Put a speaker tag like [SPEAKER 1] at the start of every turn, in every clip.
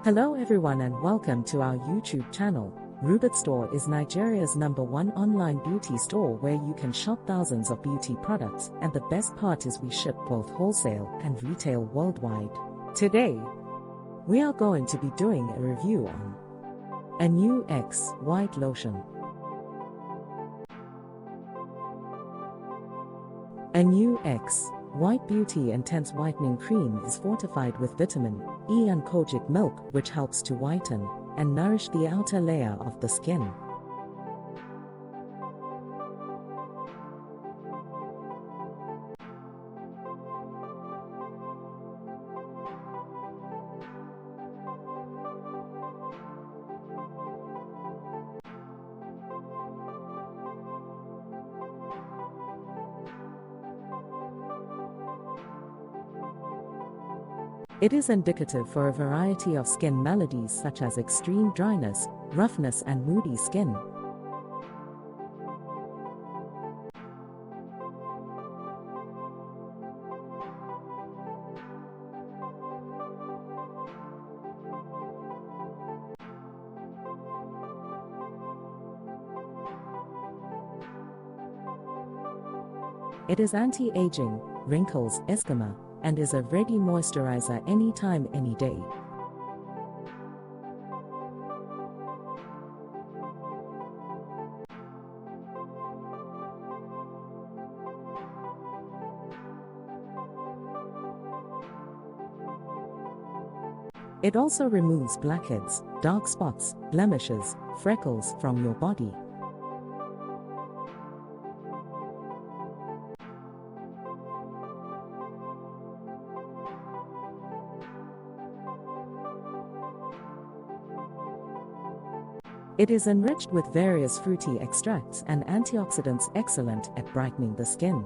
[SPEAKER 1] Hello everyone and welcome to our YouTube channel. Rubitstore is Nigeria's #1 online beauty store where you can shop thousands of beauty products, and the best part is we ship both wholesale and retail worldwide. Today, we are going to be doing a review on Anew X White Lotion. Anew X White Beauty Intense Whitening Cream is fortified with Vitamin E and Kojic milk, which helps to whiten and nourish the outer layer of the skin. It is indicative for a variety of skin maladies such as extreme dryness, roughness and moody skin. It is anti-aging, wrinkles, ezcema, and is a ready moisturizer anytime, any day. It also removes blackheads, dark spots, blemishes, freckles from your body. It is enriched with various fruity extracts and antioxidants, excellent at brightening the skin.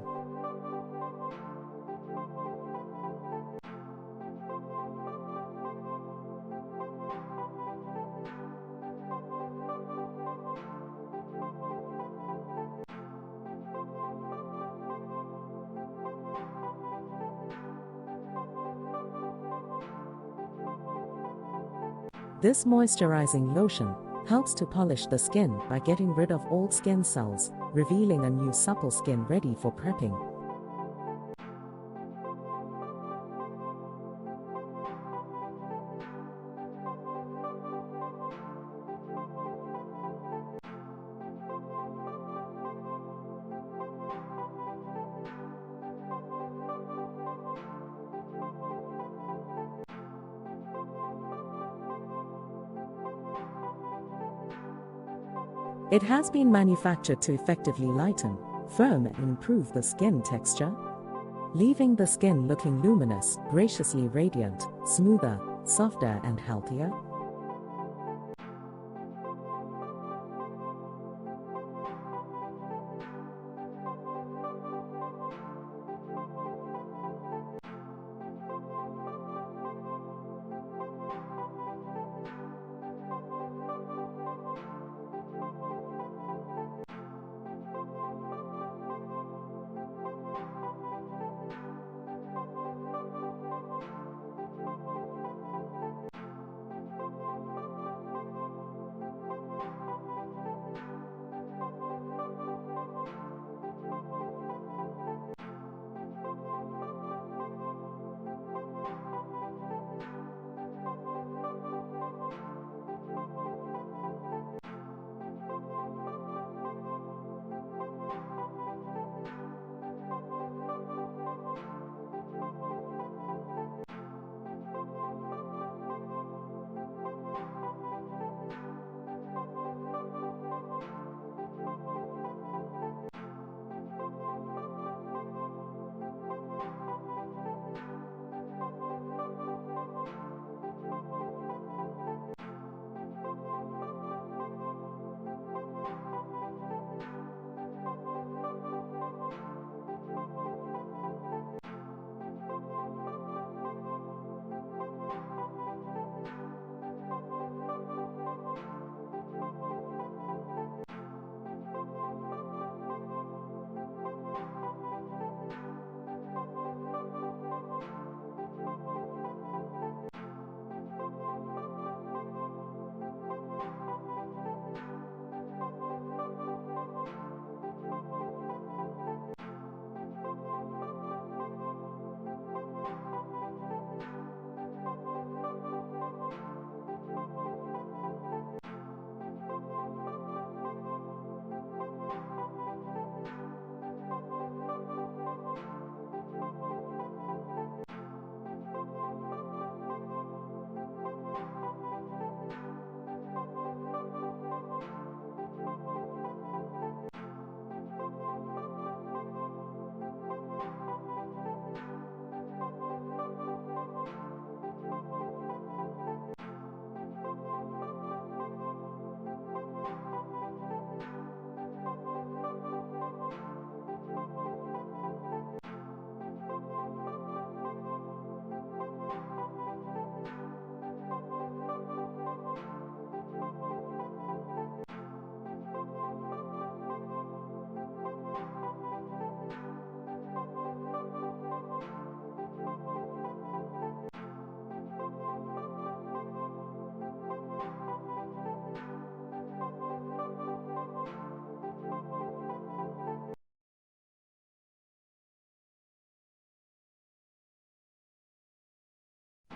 [SPEAKER 1] This moisturizing lotion helps to polish the skin by getting rid of old skin cells, revealing a new supple skin ready for prepping. It has been manufactured to effectively lighten, firm and improve the skin texture, leaving the skin looking luminous, graciously radiant, smoother, softer and healthier.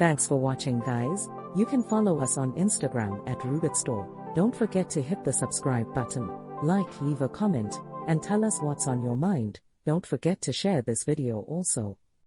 [SPEAKER 1] Thanks for watching, guys. You can follow us on Instagram at Rubitstore. Don't forget to hit the subscribe button, like, leave a comment, and tell us what's on your mind. Don't forget to share this video also.